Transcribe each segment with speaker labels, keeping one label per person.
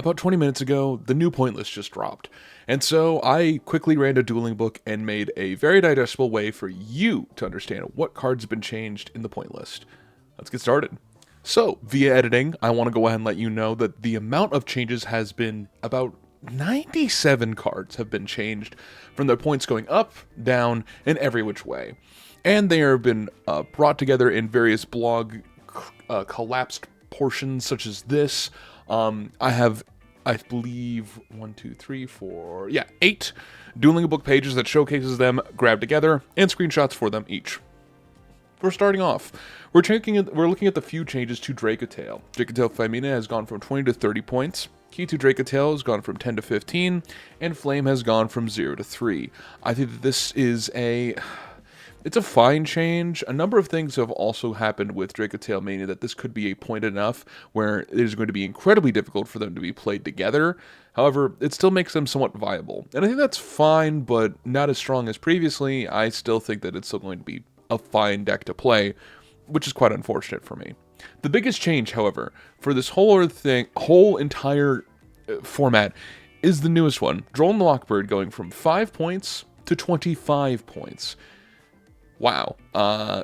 Speaker 1: About 20 minutes ago, the new Pointlist just dropped. And so I quickly ran to Dueling Book and made a very digestible way for you to understand what cards have been changed in the Pointlist. Let's get started. So, via editing, I want to go ahead and let you know that the amount of changes has been about 97 cards have been changed from their points going up, down, and every which way. And they have been brought together in various blog collapsed portions such as this. I believe, 8 Dueling Book pages that showcases them grabbed together and screenshots for them each. We're starting off. We're looking at the few changes to Dracotale. Dracotale Femina has gone from 20 to 30 points. Key to Dracotale has gone from 10 to 15, and Flame has gone from 0 to 3. I think that this is it's a fine change. A number of things have also happened with Dracotale Mania that this could be a point enough where it is going to be incredibly difficult for them to be played together. However, it still makes them somewhat viable. And I think that's fine, but not as strong as previously. I still think that it's still going to be a fine deck to play, which is quite unfortunate for me. The biggest change, however, for this whole entire format is the newest one. Droll and the Lockbird going from 5 points to 25 points. Wow.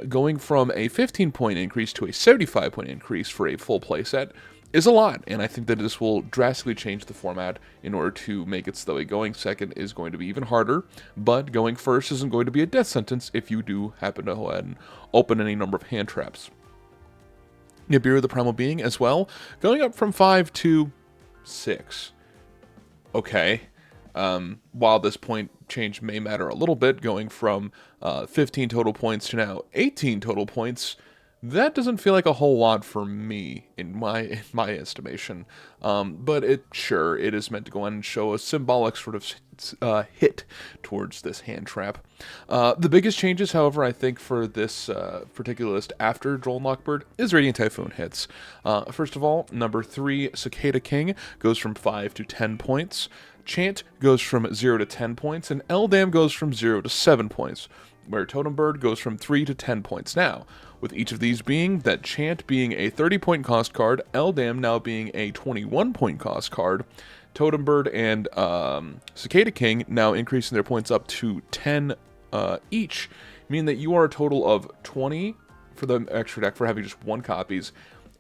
Speaker 1: Going from a 15-point increase to a 75-point increase for a full playset is a lot, and I think that this will drastically change the format in order to make it so that going second is going to be even harder, but going first isn't going to be a death sentence if you do happen to go ahead and open any number of hand traps. Nibiru the Primal Being as well, going up from 5 to 6. Okay. While this point change may matter a little bit, going from 15 total points to now 18 total points, that doesn't feel like a whole lot for me in my estimation. But it is meant to go in and show a symbolic sort of hit towards this hand trap. The biggest changes, however, I think for this particular list after Droll and Lockbird is Radiant Typhoon hits. First of all, number 3, Cicada King, goes from 5 to 10 points. Chant goes from 0 to 10 points, and Eldam goes from 0 to 7 points, where Totem Bird goes from 3 to 10 points now, with each of these being that Chant being a 30-point cost card, Eldam now being a 21-point cost card, Totem Bird and Cicada King now increasing their points up to 10 each, meaning that you are a total of 20 for the extra deck for having just 1 copies,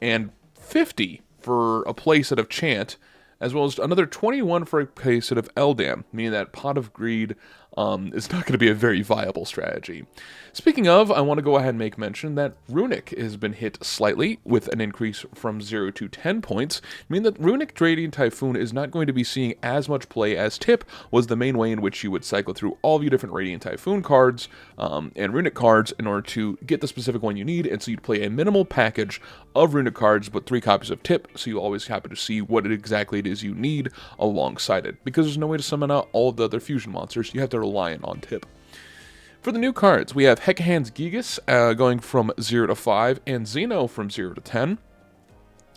Speaker 1: and 50 for a playset of Chant, as well as another 21 for a playset of Eldam, meaning that Pot of Greed is not going to be a very viable strategy. Speaking of, I want to go ahead and make mention that Runic has been hit slightly with an increase from 0 to 10 points, meaning that Runic Radiant Typhoon is not going to be seeing as much play as Tip was the main way in which you would cycle through all of your different Radiant Typhoon cards and Runic cards in order to get the specific one you need, and so you'd play a minimal package of Runic cards but 3 copies of Tip, so you always happen to see what exactly it is you need alongside it, because there's no way to summon out all of the other fusion monsters. You have to rely on Tip. For the new cards, we have Hecahan's Gigas going from 0 to 5, and Xeno from 0 to 10.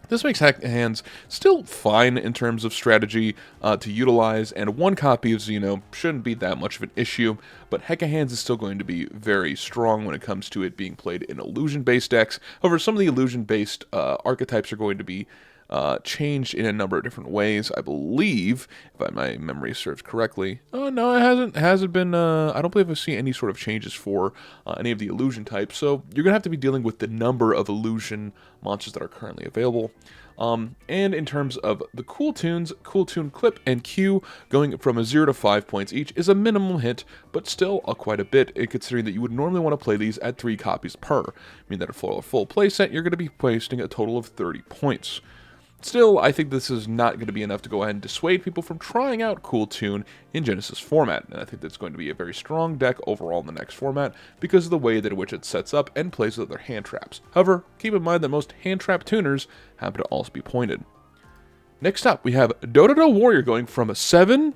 Speaker 1: This makes Hecahan's still fine in terms of strategy to utilize, and 1 copy of Xeno shouldn't be that much of an issue, but Hecahan's is still going to be very strong when it comes to it being played in illusion-based decks. However, some of the illusion-based archetypes are going to be changed in a number of different ways, I believe, if my memory serves correctly. Oh, no, it hasn't been, I don't believe I've seen any sort of changes for any of the illusion types, so you're going to have to be dealing with the number of illusion monsters that are currently available. And in terms of the Cool Tunes, Cool Tune Clip and Q going from a 0 to 5 points each is a minimum hit, but still quite a bit, considering that you would normally want to play these at 3 copies per, meaning that for a full playset, you're going to be wasting a total of 30 points. Still, I think this is not going to be enough to go ahead and dissuade people from trying out Cool Tune in Genesys format, and I think that's going to be a very strong deck overall in the next format because of the way that in which it sets up and plays with other hand traps. However, keep in mind that most hand trap tuners happen to also be pointed. Next up, we have Dododo Warrior going from 7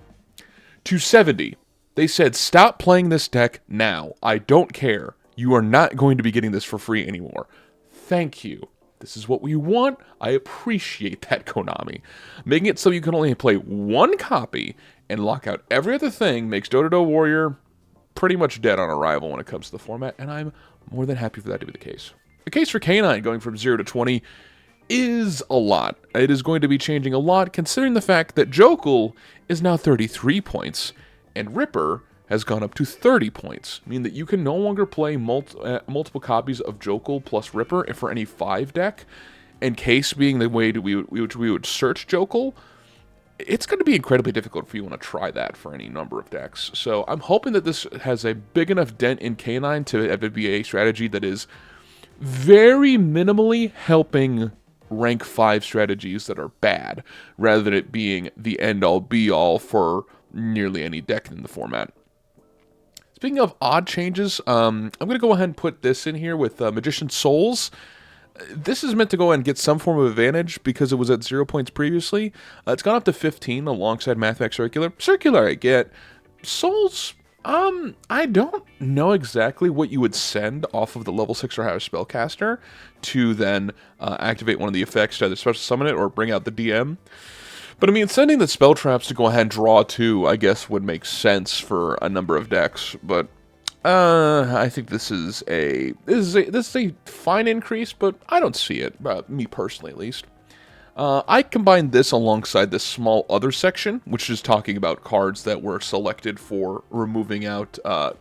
Speaker 1: to 70. They said, stop playing this deck now. I don't care. You are not going to be getting this for free anymore. Thank you. This is what we want. I appreciate that, Konami. Making it so you can only play 1 copy and lock out every other thing makes Dododo Warrior pretty much dead on arrival when it comes to the format, and I'm more than happy for that to be the case. The case for K9 going from 0 to 20 is a lot. It is going to be changing a lot, considering the fact that Jokul is now 33 points, and Ripper has gone up to 30 points, meaning that you can no longer play multiple copies of Jokul plus Ripper for any 5 deck, and Case being the way we would search Jokul. It's going to be incredibly difficult if you want to try that for any number of decks. So I'm hoping that this has a big enough dent in K9 to have it be a strategy that is very minimally helping rank 5 strategies that are bad, rather than it being the end-all be-all for nearly any deck in the format. Speaking of odd changes, I'm going to go ahead and put this in here with Magician Souls. This is meant to go ahead and get some form of advantage because it was at 0 points previously. It's gone up to 15 alongside Mathmax Circular. Circular I get. Souls, I don't know exactly what you would send off of the level 6 or higher spellcaster to then activate one of the effects to either special summon it or bring out the DM. But I mean, sending the spell traps to go ahead and draw 2, I guess, would make sense for a number of decks. But I think this is a fine increase, but I don't see it, me personally at least. I combined this alongside this small other section, which is talking about cards that were selected for removing out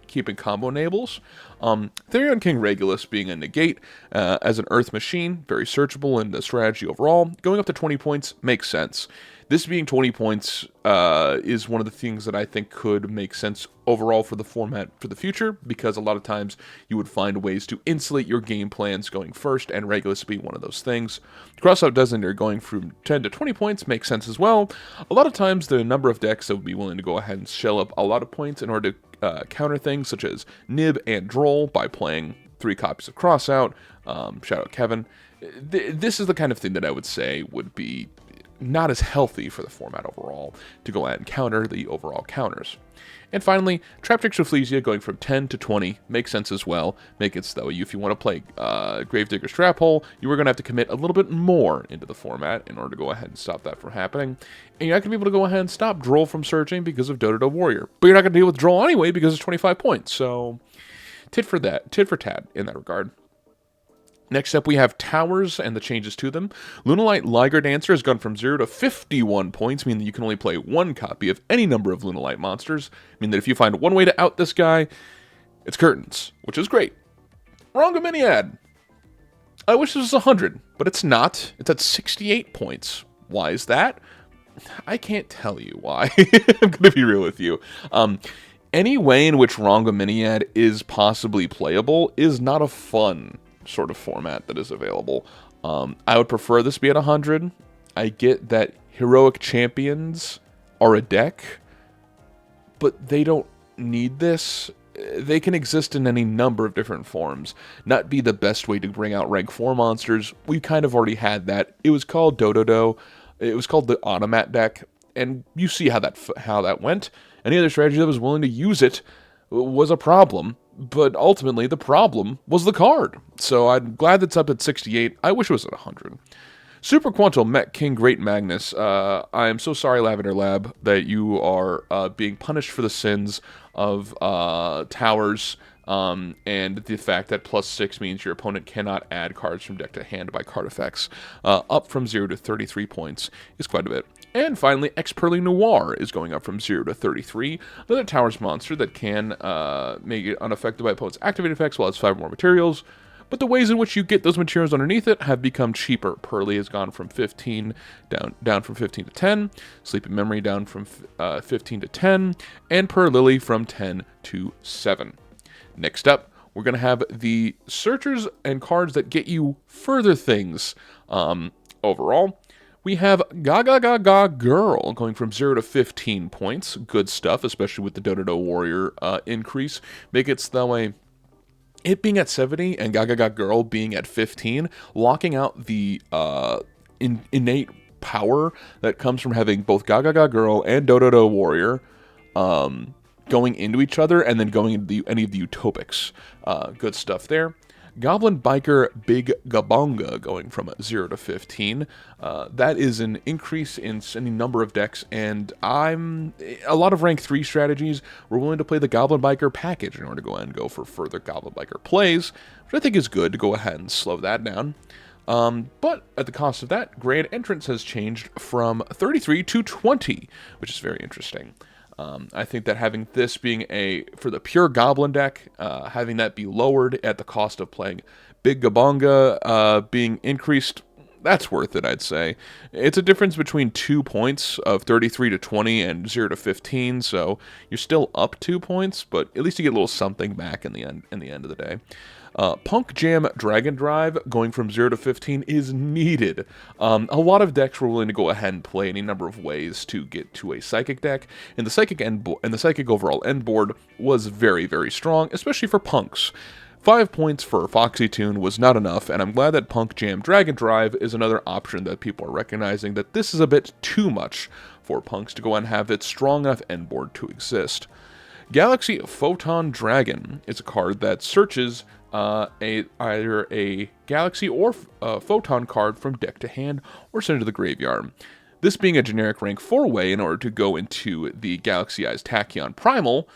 Speaker 1: keeping combo enables. Therion King Regulus being a negate as an Earth Machine, very searchable in the strategy overall. Going up to 20 points makes sense. This being 20 points is one of the things that I think could make sense overall for the format for the future, because a lot of times you would find ways to insulate your game plans going first, and Regulus being one of those things. Crossout Designator going from 10 to 20 points makes sense as well. A lot of times there are a number of decks that would be willing to go ahead and shell up a lot of points in order to counter things such as Nib and Droll by playing 3 copies of Crossout. Shout out Kevin. This is the kind of thing that I would say would be not as healthy for the format overall to go ahead and counter the overall counters. And finally, Traptrix Rafflesia going from 10 to 20 makes sense as well. Make it so if you want to play Gravedigger's Trap Hole, you are going to have to commit a little bit more into the format in order to go ahead and stop that from happening. And you're not going to be able to go ahead and stop Droll from searching because of Dodo Warrior. But you're not going to deal with Droll anyway because it's 25 points. So, tit for tat in that regard. Next up, we have Towers and the changes to them. Lunalight Liger Dancer has gone from 0 to 51 points, meaning that you can only play 1 copy of any number of Lunalight monsters. Meaning that if you find one way to out this guy, it's Curtains, which is great. Rongominiad. I wish this was 100, but it's not. It's at 68 points. Why is that? I can't tell you why. I'm going to be real with you. Any way in which Rongominiad is possibly playable is not a fun sort of format that is available. I would prefer this be at 100. I get that Heroic Champions are a deck, but they don't need this. They can exist in any number of different forms, not be the best way to bring out rank 4 monsters. We kind of already had that. It was called Dododo. It was called the Automat deck, and you see how that went. Any other strategy that was willing to use it was a problem. But ultimately, the problem was the card. So I'm glad that's up at 68. I wish it was at 100. Super Quantal Met King Great Magnus. I am so sorry, Lavender Lab, that you are being punished for the sins of Towers and the fact that +6 means your opponent cannot add cards from deck to hand by card effects. Up from 0 to 33 points is quite a bit. And finally, Experly Noir is going up from 0 to 33. Another Towers monster that can make it unaffected by opponent's activated effects while it's 5 more materials. But the ways in which you get those materials underneath it have become cheaper. Pearly has gone from 15 down from 15 to 10. Sleeping Memory down from 15 to 10. And Per Lily from 10 to 7. Next up, we're going to have the searchers and cards that get you further things overall. We have Gaga Gaga Girl going from 0 to 15 points. Good stuff, especially with the Dodo Warrior increase. Make it that way. It being at 70 and Gaga Gaga Girl being at 15, locking out the innate power that comes from having both Gaga Gaga Girl and Dodo Warrior going into each other and then going into any of the utopics. Good stuff there. Goblin Biker Big Gabonga going from 0 to 15. That is an increase in any number of decks, and a lot of rank 3 strategies were willing to play the Goblin Biker package in order to go ahead and go for further Goblin Biker plays, which I think is good to go ahead and slow that down. But at the cost of that, Grand Entrance has changed from 33 to 20, which is very interesting. I think that having this being for the pure Goblin deck, having that be lowered at the cost of playing Big Gabonga being increased, that's worth it, I'd say. It's a difference between 2 points of 33 to 20 and 0 to 15, so you're still up 2 points, but at least you get a little something back in the end of the day. Punk Jam Dragon Drive going from 0 to 15 is needed. A lot of decks were willing to go ahead and play any number of ways to get to a Psychic deck, and the Psychic overall end board was very, very strong, especially for Punks. 5 points for Foxy Tune was not enough, and I'm glad that Punk Jam Dragon Drive is another option that people are recognizing that this is a bit too much for Punks to go and have its strong enough end board to exist. Galaxy Photon Dragon is a card that searches either a Galaxy or Photon card from deck to hand or sent to the graveyard. This being a generic rank 4 way in order to go into the Galaxy Eyes Tachyon Primal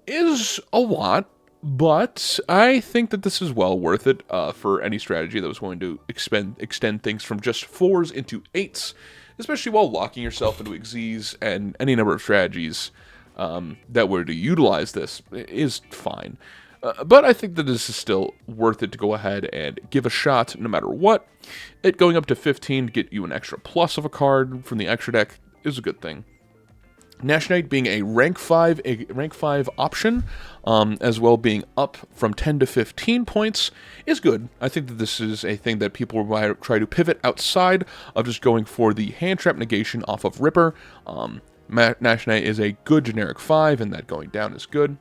Speaker 1: is a lot. But I think that this is well worth it for any strategy that was going to extend things from just 4s into 8s, especially while locking yourself into Xyz, and any number of strategies that were to utilize this is fine. But I think that this is still worth it to go ahead and give a shot no matter what. It going up to 15 to get you an extra plus of a card from the extra deck is a good thing. Nash Knight being a rank 5 option, as well being up from 10 to 15 points, is good. I think that this is a thing that people will try to pivot outside of just going for the hand trap negation off of Ripper. Nash Knight is a good generic 5, and that going down is good.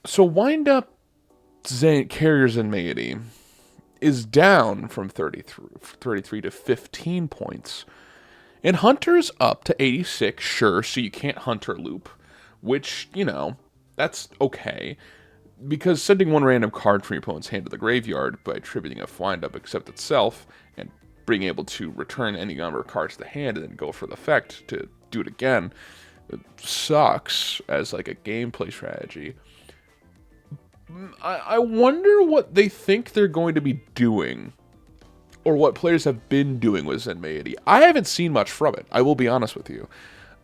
Speaker 1: So Wind Up Carrier Zenmaity is down from 33 to 15 points. And Hunter's up to 86, sure, so you can't Hunter loop, which, that's okay. Because sending one random card from your opponent's hand to the graveyard by attributing a wind-up except itself, and being able to return any number of cards to the hand and then go for the effect to do it again, it sucks as like a gameplay strategy. I wonder what they think they're going to be doing, or what players have been doing with Zenmaity. I haven't seen much from it, I will be honest with you.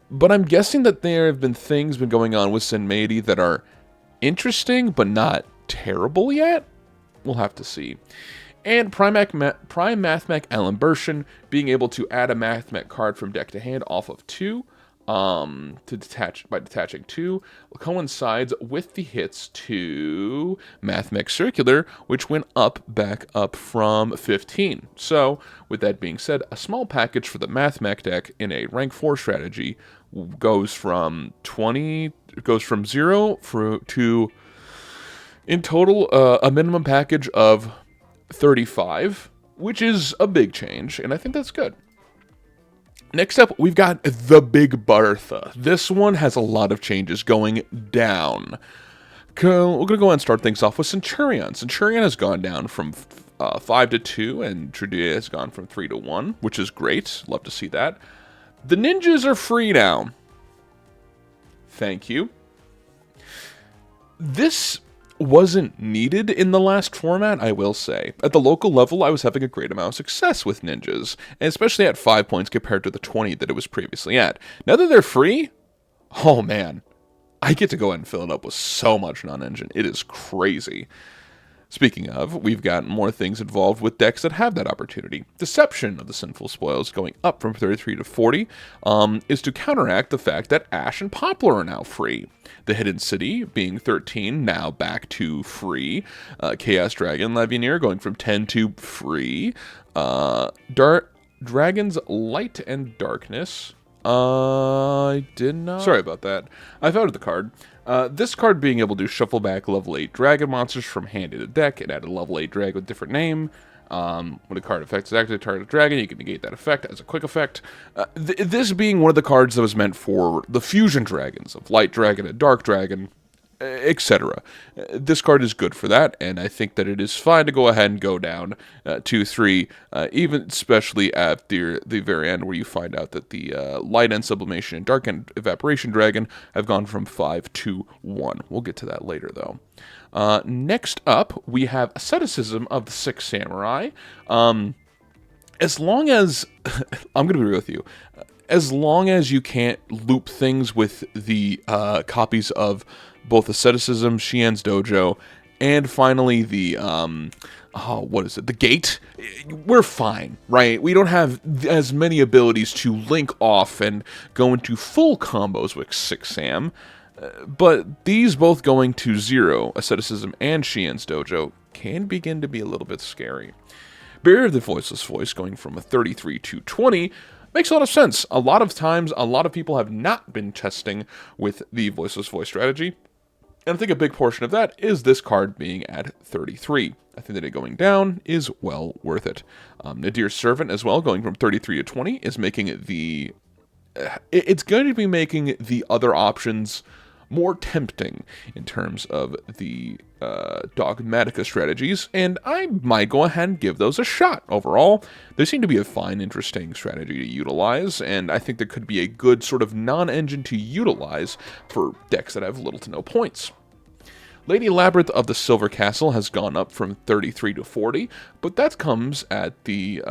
Speaker 1: But I'm guessing that there have been things going on with Zenmaity that are interesting, but not terrible yet? We'll have to see. And Prime Mathmech Alimbertion being able to add a Mathmech card from deck to hand off of 2, by detaching 2, coincides with the hits to Mathmech Circular, which went back up from 15. So, with that being said, a small package for the Mathmech deck in a rank 4 strategy goes from 0 to, in total, a minimum package of 35, which is a big change, and I think that's good. Next up, we've got the Big Bertha. This one has a lot of changes going down. We're going to go ahead and start things off with Centurion. Centurion has gone down from 5 to 2, and Trudia has gone from 3 to 1, which is great. Love to see that. The ninjas are free now. Thank you. This wasn't needed in the last format, I will say. At the local level, I was having a great amount of success with ninjas, and especially at 5 points compared to the 20 that it was previously at. Now that they're free, oh man, I get to go ahead and fill it up with so much non-engine. It is crazy. Speaking of, we've got more things involved with decks that have that opportunity. Deception of the Sinful Spoils going up from 33 to 40 is to counteract the fact that Ash and Poplar are now free. The Hidden City being 13, now back to free. Chaos Dragon Lavineer going from 10 to free. Dragon's Light and Darkness. I did not... Sorry about that. I thought of the card. This card being able to shuffle back level 8 dragon monsters from hand to the deck and add a level 8 drag with a different name. When a card effect is activated, target a dragon, you can negate that effect as a quick effect. This being one of the cards that was meant for the fusion dragons of Light Dragon and Dark Dragon, etc. This card is good for that, and I think that it is fine to go ahead and go down 2-3, even especially at the very end where you find out that the Light End Sublimation and Dark End Evaporation Dragon have gone from 5 to 1. We'll get to that later, though. Next up, we have Asceticism of the Sixth Samurai. As long as, I'm going to be real with you, as long as you can't loop things with the copies of both Asceticism, Shien's Dojo, and finally the, the Gate, we're fine, right? We don't have as many abilities to link off and go into full combos with 6 Sam, but these both going to 0, Asceticism and Shien's Dojo, can begin to be a little bit scary. Barrier of the Voiceless Voice going from a 33 to 20 makes a lot of sense. A lot of times, a lot of people have not been testing with the Voiceless Voice strategy, and I think a big portion of that is this card being at 33. I think that it going down is well worth it. Nadir's Servant as well, going from 33 to 20, is making it the... it's going to be making the other options more tempting in terms of the Dogmatica strategies, and I might go ahead and give those a shot. Overall, they seem to be a fine, interesting strategy to utilize, and I think there could be a good sort of non-engine to utilize for decks that have little to no points. Lady Labyrinth of the Silver Castle has gone up from 33 to 40, but that comes at the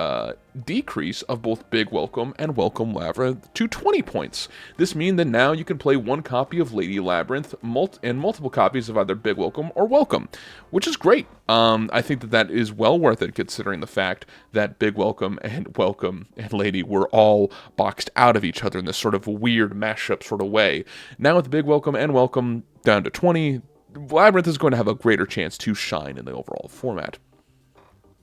Speaker 1: decrease of both Big Welcome and Welcome Labyrinth to 20 points. This means that now you can play one copy of Lady Labyrinth and multiple copies of either Big Welcome or Welcome, which is great. I think that that is well worth it, considering the fact that Big Welcome and Lady were all boxed out of each other in this sort of weird mashup sort of way. Now with Big Welcome and Welcome down to 20, Labyrinth is going to have a greater chance to shine in the overall format.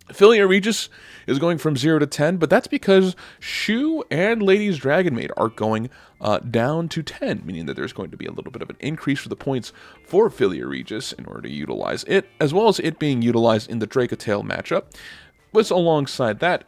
Speaker 1: Philia Regis is going from 0 to 10, but that's because Shu and Lady's Dragon Maid are going down to 10, meaning that there's going to be a little bit of an increase for the points for Philia Regis in order to utilize it, as well as it being utilized in the Dracotale matchup. But alongside that,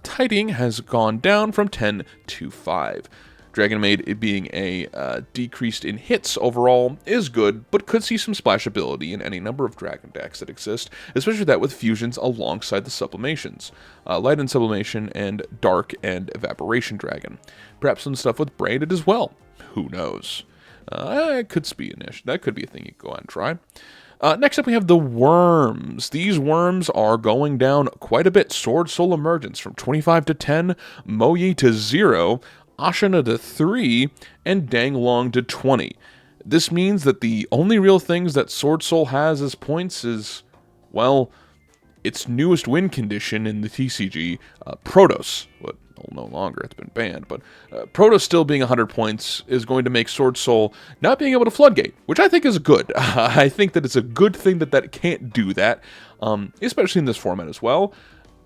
Speaker 1: Tiding has gone down from 10 to 5. Dragon Maid, it being a decreased in hits overall, is good, but could see some splashability in any number of dragon decks that exist, especially that with fusions alongside the sublimations. Light and Sublimation and Dark and Evaporation Dragon. Perhaps some stuff with Branded as well. Who knows? It could be an issue. That could be a thing you can go out and try. Next up, we have the Worms. These Worms are going down quite a bit. Sword Soul Emergence from 25 to 10, Moyi to 0, Ashina to 3, and Danglong to 20. This means that the only real things that Sword Soul has as points is, well, its newest win condition in the TCG, Protoss. Well, no longer, it's been banned, but Protoss still being 100 points is going to make Sword Soul not being able to Floodgate, which I think is good. I think that it's a good thing that that can't do that, especially in this format as well.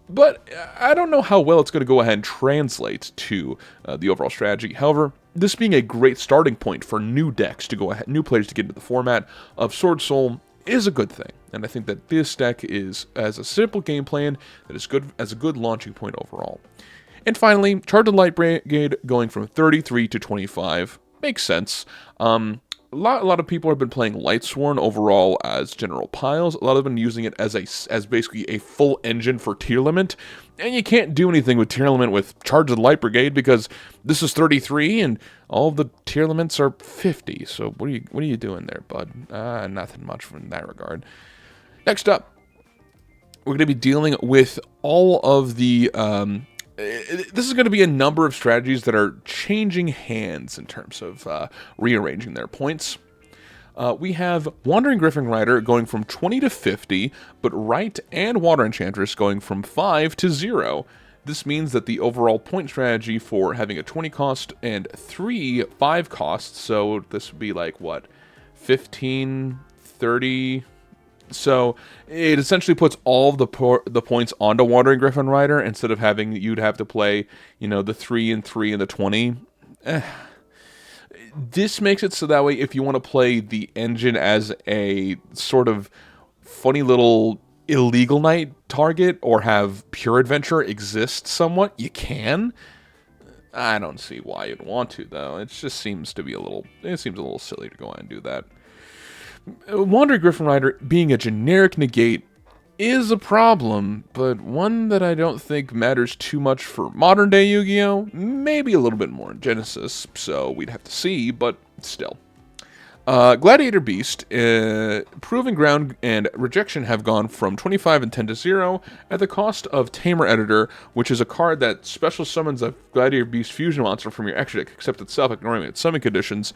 Speaker 1: But I don't know how well it's going to go ahead and translate to the overall strategy. However, this being a great starting point for new decks to go ahead, new players to get into the format of Sword Soul is a good thing. And I think that this deck is, as a simple game plan, that is good as a good launching point overall. And finally, Charged Light Brigade going from 33 to 25 makes sense. A lot of people have been playing Lightsworn overall as general piles. A lot of them using it as basically a full engine for tier limit. And you can't do anything with tier limit with Charged Light Brigade because this is 33 and all of the tier limits are 50. So what are you doing there, bud? Nothing much in that regard. Next up, we're going to be dealing with all of the... this is going to be a number of strategies that are changing hands in terms of rearranging their points. We have Wandering Griffin Rider going from 20 to 50, but Right and Water Enchantress going from 5 to 0. This means that the overall point strategy for having a 20 cost and 3 5 costs, so this would be like, what, 15, 30... So it essentially puts all of the points onto Wandering Griffin Rider instead of having you'd have to play, the 3 and 3 and the 20. This makes it so that way if you want to play the engine as a sort of funny little illegal night target or have pure adventure exist somewhat, you can. I don't see why you'd want to though. It just seems to be it seems a little silly to go out and do that. Wandering Griffin Rider being a generic negate is a problem, but one that I don't think matters too much for modern day Yu-Gi-Oh! Maybe a little bit more in Genesis, so we'd have to see, but still. Gladiator Beast, Proving Ground and Rejection have gone from 25 and 10 to 0 at the cost of Tamer Editor, which is a card that special summons a Gladiator Beast fusion monster from your extra deck, except itself, ignoring its summon conditions.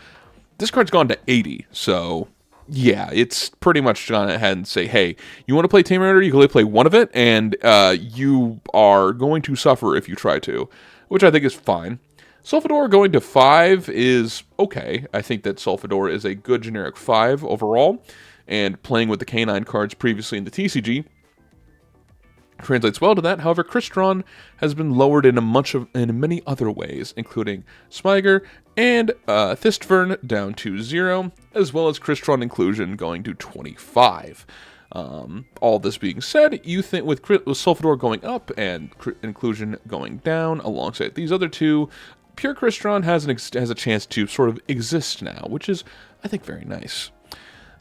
Speaker 1: This card's gone to 80, so yeah, it's pretty much gone ahead and say, hey, you want to play Tamer Editor, you can only play one of it, and you are going to suffer if you try to, which I think is fine. Sulfador going to 5 is okay. I think that Sulfador is a good generic 5 overall, and playing with the K9 cards previously in the TCG translates well to that. However, Crystron has been lowered in many other ways, including Smiger and Thistvern down to 0, as well as Crystron inclusion going to 25. All this being said, you think with Sulfador going up and inclusion going down alongside these other two, Pure Crystron has a chance to sort of exist now, which is, I think, very nice.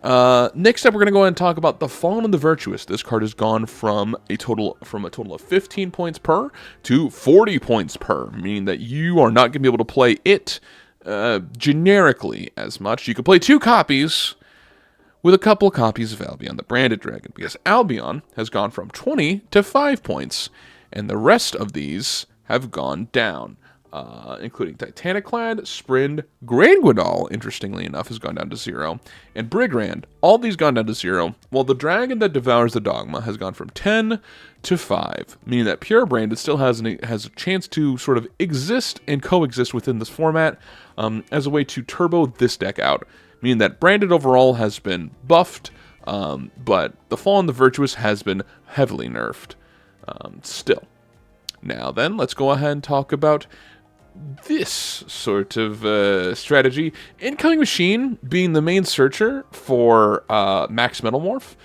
Speaker 1: Next up, we're going to go ahead and talk about the Fallen of the Virtuous. This card has gone from a total of 15 points per to 40 points per, meaning that you are not going to be able to play it generically as much. You can play 2 copies with a couple copies of Albion, the Branded Dragon, because Albion has gone from 20 to 5 points, and the rest of these have gone down. Including Titaniclad, Sprind, Granguidal, interestingly enough, has gone down to 0, and Brigrand. All these gone down to 0, while the Dragon that Devours the Dogma has gone from 10 to 5, meaning that Pure Branded still has a chance to sort of exist and coexist within this format as a way to turbo this deck out, meaning that Branded overall has been buffed, but the Fallen of the Virtuous has been heavily nerfed still. Now then, let's go ahead and talk about this sort of strategy. Incoming Machine being the main searcher for Max Metalmorph.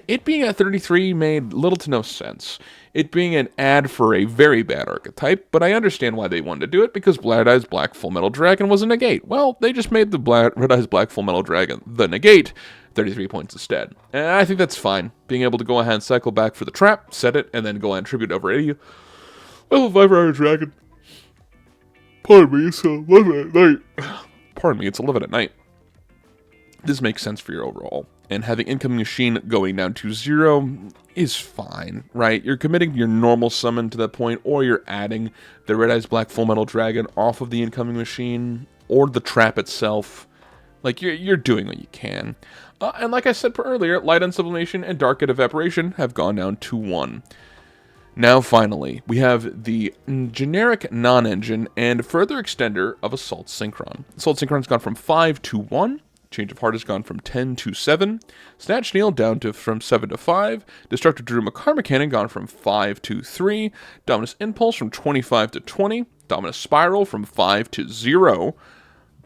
Speaker 1: It being at 33 made little to no sense. It being an ad for a very bad archetype, but I understand why they wanted to do it, because Red Eyes Black Full Metal Dragon was a negate. Well, they just made the Red Eyes Black Full Metal Dragon the negate, 33 points instead. And I think that's fine. Being able to go ahead and cycle back for the trap, set it, and then go ahead and tribute over 80. Level 5 Red Eyes Dragon. Pardon me, it's 11 at night. Pardon me, it's 11 at night. This makes sense for your overall. And having Incoming Machine going down to 0 is fine, right? You're committing your normal summon to that point, or you're adding the Red Eyes Black Full Metal Dragon off of the Incoming Machine, or the trap itself. Like, you're doing what you can. And like I said earlier, Light on Sublimation and Dark at Evaporation have gone down to 1. Now, finally, we have the generic non-engine and further extender of Assault Synchron. Assault Synchron's gone from 5 to 1. Change of Heart has gone from 10 to 7. Snatch Needle down from 7 to 5. Destructive Dream Karma Cannon gone from 5 to 3. Dominus Impulse from 25 to 20. Dominus Spiral from 5 to 0.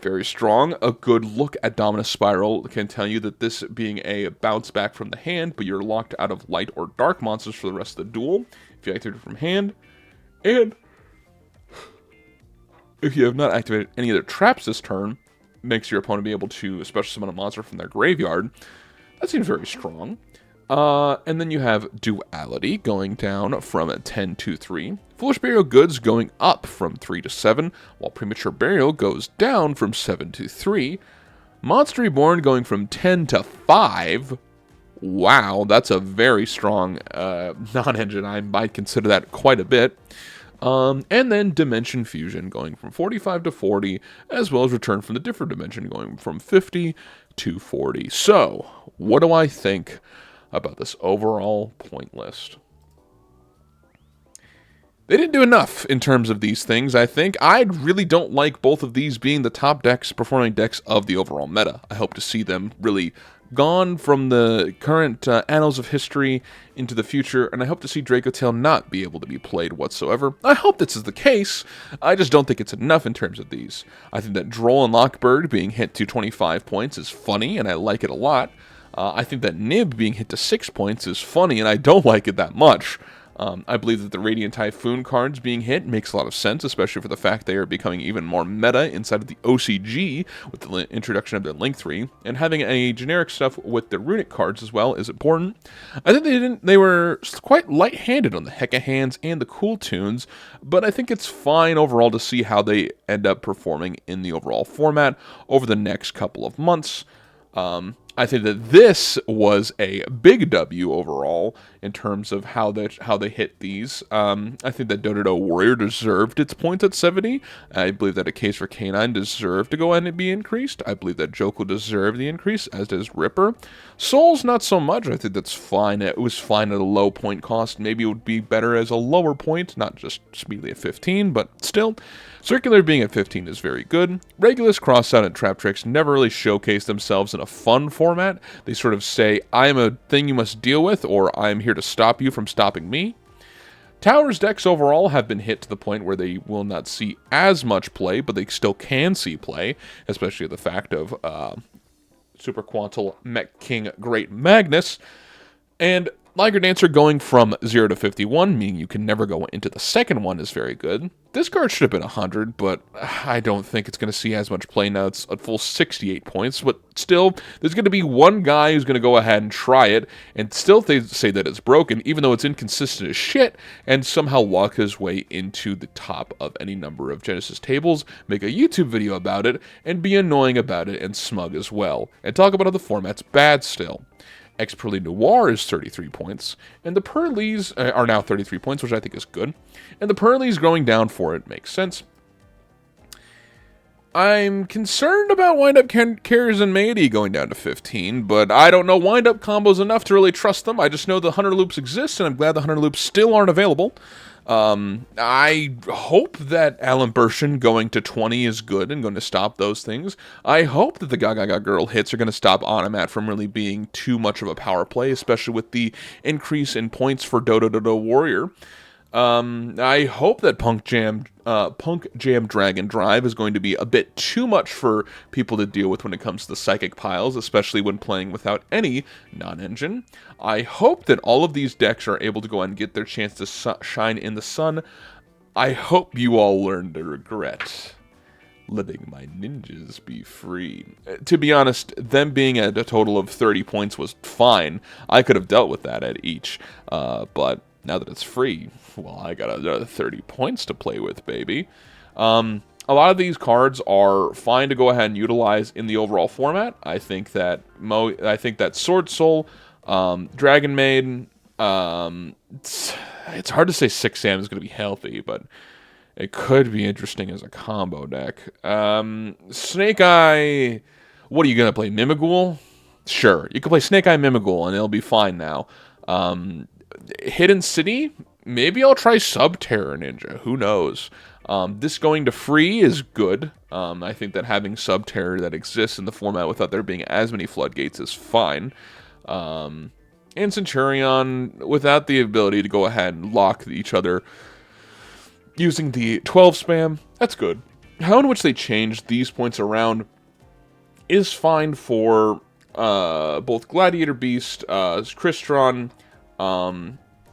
Speaker 1: Very strong. A good look at Dominus Spiral can tell you that this being a bounce back from the hand, but you're locked out of light or dark monsters for the rest of the duel if you activate it from hand. And if you have not activated any other traps this turn, makes your opponent be able to special summon a monster from their graveyard. That seems very strong. And then you have Duality going down from 10 to 3. Foolish Burial Goods going up from 3 to 7, while Premature Burial goes down from 7 to 3. Monster Reborn going from 10 to 5. Wow, that's a very strong non-engine. I might consider that quite a bit. And then Dimension Fusion going from 45 to 40, as well as Return from the Different Dimension going from 50 to 40. So, what do I think about this overall point list? They didn't do enough in terms of these things, I think. I really don't like both of these being the top decks, performing decks of the overall meta. I hope to see them really gone from the current annals of history into the future, and I hope to see Draco Tail not be able to be played whatsoever. I hope this is the case. I just don't think it's enough in terms of these. I think that Droll and Lockbird being hit to 25 points is funny, and I like it a lot. I think that Nib being hit to 6 points is funny, and I don't like it that much. I believe that the Radiant Typhoon cards being hit makes a lot of sense, especially for the fact they are becoming even more meta inside of the OCG with the introduction of their Link 3, and having a generic stuff with the runic cards as well is important. I think they were quite light-handed on the Hecka Hands and the Cool Tunes, but I think it's fine overall to see how they end up performing in the overall format over the next couple of months. I think that this was a big W overall in terms of how they hit these. I think that Dododo Warrior deserved its points at 70. I believe that a case for K9 deserved to go ahead and be increased. I believe that Joko deserved the increase, as does Ripper. Souls, not so much. I think that's fine. It was fine at a low point cost. Maybe it would be better as a lower point, not just immediately at 15, but still. Circular being at 15 is very good. Regulus, Crossout, and Trap Tricks never really showcase themselves in a fun format. They sort of say, I am a thing you must deal with, or I am here to stop you from stopping me. Towers decks overall have been hit to the point where they will not see as much play, but they still can see play, especially the fact of Super Quantal Mech King Great Magnus. And Liger Dancer going from 0 to 51, meaning you can never go into the second one, is very good. This card should have been 100, but I don't think it's going to see as much play now. It's a full 68 points, but still, there's going to be one guy who's going to go ahead and try it, and still say that it's broken, even though it's inconsistent as shit, and somehow walk his way into the top of any number of Genesys tables, make a YouTube video about it, and be annoying about it and smug as well, and talk about how the format's bad still. Ex-Pearly Noir is 33 points, and the Pearlies are now 33 points, which I think is good. And the Pearlies going down for it makes sense. I'm concerned about wind-up carriers and Meiji going down to 15, but I don't know wind-up combos enough to really trust them. I just know the Hunter Loops exist, and I'm glad the Hunter Loops still aren't available. I hope that Alan Bershin going to 20 is good and going to stop those things. I hope that the Gaga Girl hits are going to stop Automat from really being too much of a power play, especially with the increase in points for Dododo Warrior. I hope that Punk Jam Dragon Drive is going to be a bit too much for people to deal with when it comes to the Psychic Piles, especially when playing without any non-engine. I hope that all of these decks are able to go and get their chance to shine in the sun. I hope you all learn to regret letting my ninjas be free. To be honest, them being at a total of 30 points was fine. I could have dealt with that at each, but now that it's free, well, I got another 30 points to play with, baby. A lot of these cards are fine to go ahead and utilize in the overall format. I think that Sword Soul, Dragon Maid, it's hard to say 6 Sam is going to be healthy, but it could be interesting as a combo deck. Snake Eye, what are you going to play, Mimighoul? Sure, you can play Snake Eye Mimighoul, and it'll be fine now. Hidden City, maybe I'll try Subterror Ninja, who knows. This going to free is good. I think that having Subterror that exists in the format without there being as many floodgates is fine. And Centurion, without the ability to go ahead and lock each other using the 12 spam, that's good. How in which they change these points around is fine for both Gladiator Beast, Crystron,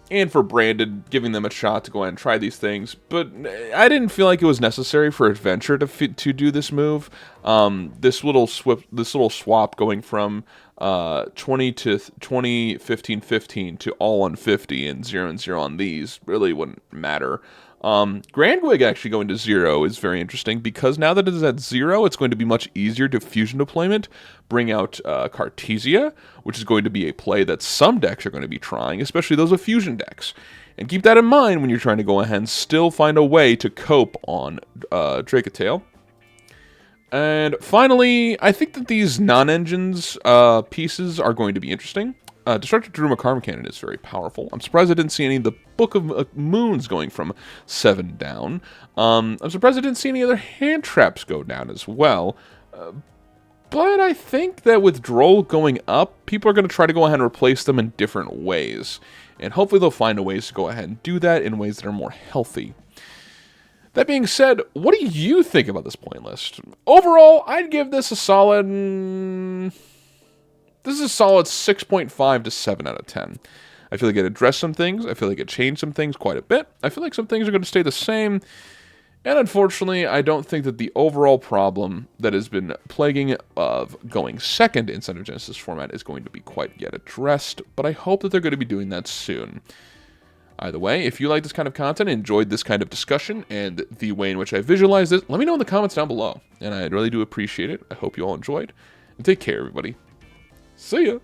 Speaker 1: and for Branded, giving them a shot to go ahead and try these things. But I didn't feel like it was necessary for Adventure to do this move. This little swap going from 20 to 20, 15, 15 to all on 50 and 0 and 0 on these really wouldn't matter. Grand Gwig actually going to 0 is very interesting because now that it is at 0, it's going to be much easier to fusion deployment, bring out Cartesia, which is going to be a play that some decks are going to be trying, especially those with fusion decks. And keep that in mind when you're trying to go ahead and still find a way to cope on Dracotale. And finally, I think that these non-engines pieces are going to be interesting. Destructive Daruma Karma Cannon is very powerful. I'm surprised I didn't see any of the Book of Moons going from 7 down. I'm surprised I didn't see any other hand traps go down as well. But I think that with Droll going up, people are going to try to go ahead and replace them in different ways. And hopefully they'll find a ways to go ahead and do that in ways that are more healthy. That being said, what do you think about this point list? Overall, I'd give this a solid... This is a solid 6.5 to 7 out of 10. I feel like it addressed some things. I feel like it changed some things quite a bit. I feel like some things are going to stay the same. And unfortunately, I don't think that the overall problem that has been plaguing of going second in Center Genesis format is going to be quite yet addressed, but I hope that they're going to be doing that soon. Either way, if you like this kind of content, enjoyed this kind of discussion, and the way in which I visualized it, let me know in the comments down below. And I really do appreciate it. I hope you all enjoyed. And take care, everybody. See ya!